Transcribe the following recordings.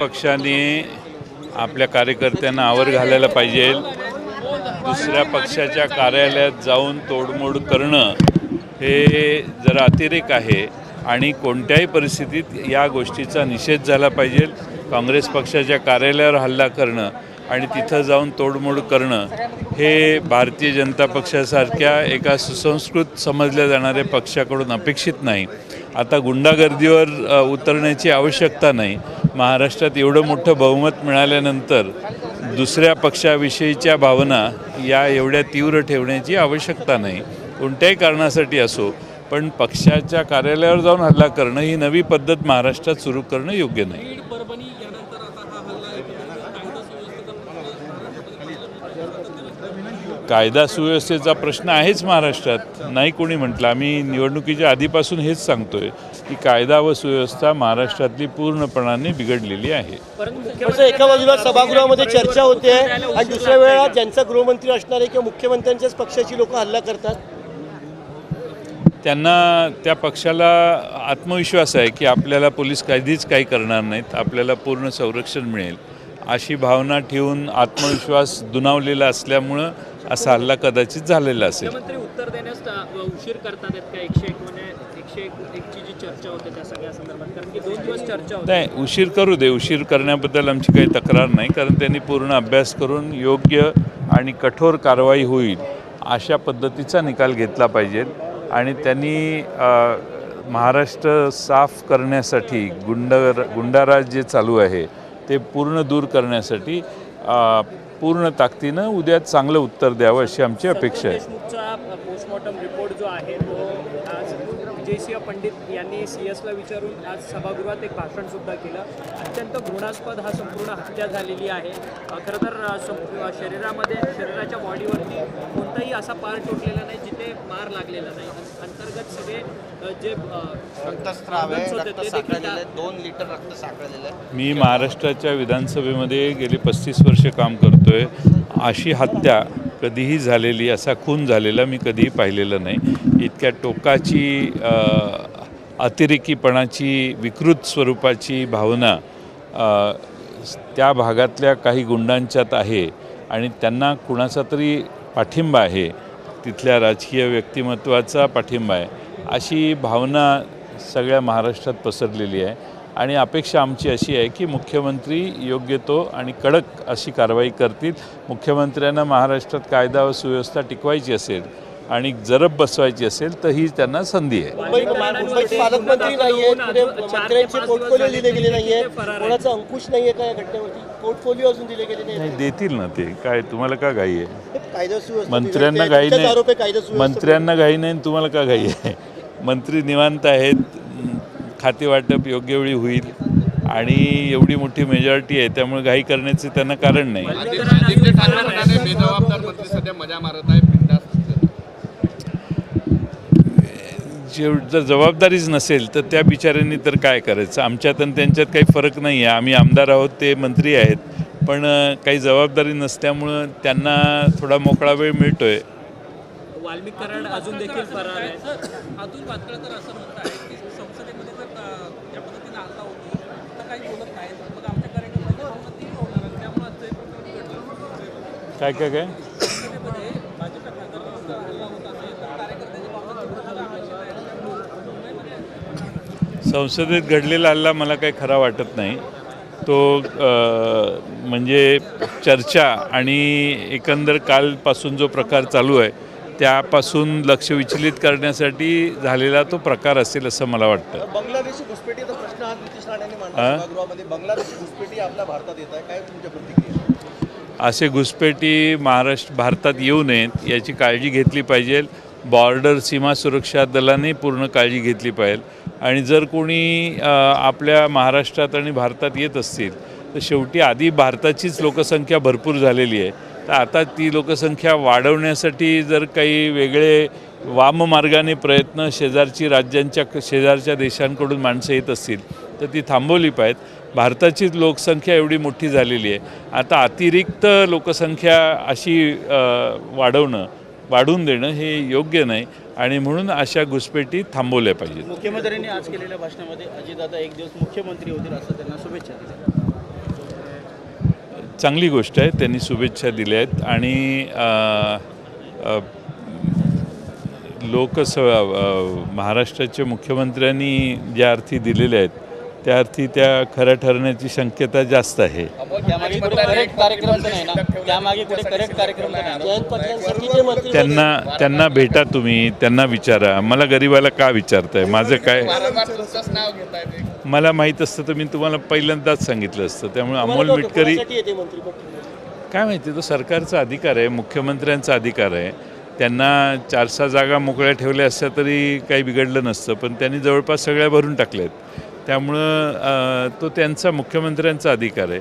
पक्षाने आपल्या कार्यकर्त्यांना आवर घालायला पाहिजे। दुसऱ्या पक्षाच्या कार्यालयात जाऊन तोडमोड करणं हे जरा अतिरेक आहे आणि कोणत्याही परिस्थितीत या गोष्टीचा निषेध झाला पाहिजे। काँग्रेस पक्षाच्या कार्यालयावर हल्ला करणं आणि तिथं जाऊन तोडमोड करणं हे भारतीय जनता पक्षासारख्या एका सुसंस्कृत समजल्या जाणाऱ्या पक्षाकडून अपेक्षित नाही। आता गुंडागर्दीवर उतरण्याची आवश्यकता नाही। महाराष्ट्रात एवढं मोठं बहुमत मिळाल्यानंतर दुसऱ्या पक्षाविषयीच्या भावना या एवढ्या तीव्र ठेवण्याची आवश्यकता नाही। कोणत्याही कारणासाठी असो, पण पक्षाच्या कार्यालयावर जाऊन हल्ला करणं ही नवी पद्धत महाराष्ट्रात सुरू करणं योग्य नाही। कायदा सुव्यवस्थेचा प्रश्न आहेच महाराष्ट्रात, नाही कोणी म्हटलं। आम्ही निवडणुकीच्या आधीपासून हेच सांगतोय की कायदा व सुव्यवस्था महाराष्ट्रातली पूर्णपणाने बिघडलेली आहे। परंतु एका बाजूला सभागृहामध्ये चर्चा होते आणि दुसऱ्या वेळा ज्यांचा गृहमंत्री असणारे किंवा मुख्यमंत्र्यांच्याच पक्षाची लोक हल्ला करतात। त्यांना त्या पक्षाला आत्मविश्वास आहे की आपल्याला पोलीस कधीच काही करणार नाहीत, आपल्याला पूर्ण संरक्षण मिळेल अशी भावना ठेवून आत्मविश्वास दुणावलेला असल्यामुळं असा हल्ला कदाचित झालेला असेल। मुख्यमंत्री उत्तर देण्यास उशीर करतात का? 101 ची जी चर्चा होते त्या सगळ्या संदर्भात, कारण की 2 दिवस चर्चा होते। नाही, उशीर करू दे। उशीर करण्याबद्दल आमची काही तक्रार नाही, कारण त्यांनी पूर्ण अभ्यास करून योग्य आणि कठोर कारवाई होईल अशा पद्धतीचा निकाल घेतला पाहिजे। आणि त्यांनी महाराष्ट्र साफ करण्यासाठी गुंडाराज जे चालू आहे ते पूर्ण दूर करण्यासाठी पूर्ण ताकदीनं उद्या चांगलं उत्तर द्यावं अशी आमची अपेक्षा आहे। देशमुखचा पोस्टमॉर्टम रिपोर्ट जो आहे तो आज विजयसिंह पंडित यांनी सीएसला विचारून आज सभागृहात एक भाषण सुद्धा केलं। अत्यंत घृणास्पद हा संपूर्ण हत्या झालेली आहे। खरं तर शरीराच्या बॉडीवरती कोणताही असा पार्ट तुटलेला नाही जिथे मार लागलेला नाही। अंतर्गत सगळे जे रक्तस्राव आहे, रक्त साकळलेलं आहे, 2 लिटर रक्त साकळलेलं आहे। मी महाराष्ट्राच्या विधानसभेमध्ये गेली 35 वर्ष काम करतोय। अशी हत्या कधीही झालेली, असा खून झालेला मी कधीही पाहिलेलं नाही। इतक्या टोकाची अतिरेकीपणाची विकृत स्वरूपाची भावना त्या भागातल्या काही गुंडांच्यात आहे आणि त्यांना कुणाचा तरी पाठिंबा आहे, तिथल्या राजकीय व्यक्तिमत्वाचा पाठिंबा आहे अशी भावना सगळ्या महाराष्ट्रात पसरलेली आहे। आणि अपेक्षा आमची अशी आहे की मुख्यमंत्री योग्य तो आणि कडक अशी कारवाई करतील। मुख्यमंत्र्यांना महाराष्ट्रात कायदा व सुव्यवस्था टिकवायची असेल आणि जरब बसवायची असेल तर ही त्यांना संधी आहे। मुंबईत पालकमंत्री नाही आहेत, मंत्र्यांचे पोर्टफोलिओ दिले गेले नाही आहेत, कोणाचा अंकुश नाही आहे का या घटनेवरती? पोर्टफोलिओ अजून दिले गेले नाही। देतील ना ते, काय तुम्हाला का घाई आहे? कायदा सुव्यवस्था मंत्र्यांना घाई नाही, मंत्र्यांना घाई नाही, तुम्हाला का घाई आहे? मंत्री निवांत आहेत, खाते वाटप योग्य वेळी होईल आणि एवढी मोठी मेजॉरिटी आहे त्यामुळे घाई करण्याचे त्यांना कारण नाही। जर जबाबदारीच नसेल तर त्या बिचाऱ्यांनी तर काय करायचं? आमच्यात आणि त्यांच्यात काही फरक नाही आहे। आम्ही आमदार आहोत, ते मंत्री आहेत, पण काही जबाबदारी नसल्यामुळं त्यांना थोडा मोकळा वेळ मिळतोय। वाल्मिक कराड अजून देखील फरार आहे। अतुल भातखळ तर असं म्हणत आहे की संसदेमध्ये जर त्या पद्धतीने हल्ला होतो तर काही बोलत नाही, मग आमच्या कार्यक्रमाची भावना ती होणार आणि त्यामुळे काय काय काय संसदेमध्ये भाजपच्या खासदारांवर हल्ला होत असेल तर कार्यकर्त्याची भावना तीव्र झाली पाहिजे। संसदेत घडलेला हल्ला मला काही खरा वाटत नाही। तो म्हणजे चर्चा आणि एकंदर कालपासून जो प्रकार चालू आहे त्यापासून लक्ष विचलित करण्यासाठी झालेला तो प्रकार असेल असं मला वाटतं। बांगलादेशी घुसपेटीचा प्रश्न आज नितीश राणेंनी मांडला सभागृहामध्ये। बांगलादेशी घुसपेटी आपल्या भारतात येत आहे, काय तुमच्या प्रतिक्रिया? असे घुसपेटी भारतात येऊ नयेत याची काळजी घेतली पाहिजे। बॉर्डर सीमा सुरक्षा दलाने पूर्ण काळजी घेतली पाहिजे। आणि जर कोणी आपल्या महाराष्ट्रात आणि भारतात येत असतील तर शेवटी आधी भारताचीच लोकसंख्या भरपूर झालेली आहे, तर आता ती लोकसंख्या वाढवण्यासाठी जर काही वेगळे वाममार्गाने प्रयत्न शेजारच्या देशांकडून माणसं येत असतील तर ती थांबवली पाहिजेत। भारताचीच लोकसंख्या एवढी मोठी झालेली आहे, आता अतिरिक्त लोकसंख्या अशी वाढवून देणं हे योग्य नाही आणि म्हणून अशा घुसपेटी थांबवल्या पाहिजेत। मुख्यमंत्र्यांनी आज केलेल्या भाषणामध्ये अजितदादा 1 दिवस मुख्यमंत्री होतील असं त्यांना शुभेच्छा दिल्या। चांगली गोष्ट आहे. त्यांनी शुभेच्छा दिल्या आहेत आणि महाराष्ट्राच्या मुख्यमंत्र्यांनी ज्या अर्थी दिलेल्या आहेत त्या अर्थी त्या खऱ्या ठरण्याची शक्यता जास्त आहे. त्यामागे कुठे करेक्ट कार्यक्रम तर नाही ना, त्यामागे कुठे करेक्ट कार्यक्रम तर नाही. जयंत पाटलांसाठी जे मंत्री त्यांना भेटा, तुम्ही त्यांना विचारा. मला गरीबाला का विचारताय? माझं काय, मला माहीत असतं तर मी तुम्हाला पहिल्यांदाच सांगितलं असतं. त्यामुळे अमोल मिटकरी येते मंत्रीपद काय माहिती, तो सरकारचा अधिकार आहे, मुख्यमंत्र्यांचा अधिकार आहे. त्यांना 4-6 जागा मोकळ्या ठेवल्या असत्या तरी काही बिघडलं नसतं, पण त्यांनी जवळपास सगळ्या भरून टाकल्यात. त्यामुळं तो त्यांचा मुख्यमंत्र्यांचा अधिकार आहे.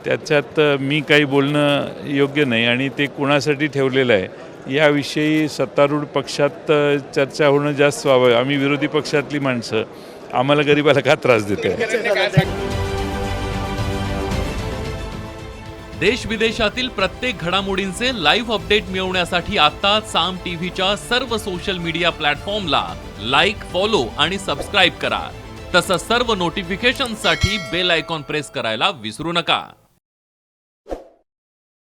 त्याच्यात मी काही बोलणं योग्य नाही आणि ते कुणासाठी ठेवलेलं आहे याविषयी सत्तारूढ पक्षात चर्चा होणं जास्त व्हावं. आम्ही विरोधी पक्षातली माणसं, आम्हाला गरिबाला का त्रास देते? देश विदेशातील प्रत्येक घडामोडींचे लाईव्ह अपडेट मिळवण्यासाठी आता साम टीव्हीच्या सर्व सोशल मीडिया प्लॅटफॉर्मला लाईक, फॉलो आणि सबस्क्राईब करा. तसंच सर्व नोटिफिकेशनसाठी बेल आयकॉन प्रेस करायला विसरू नका.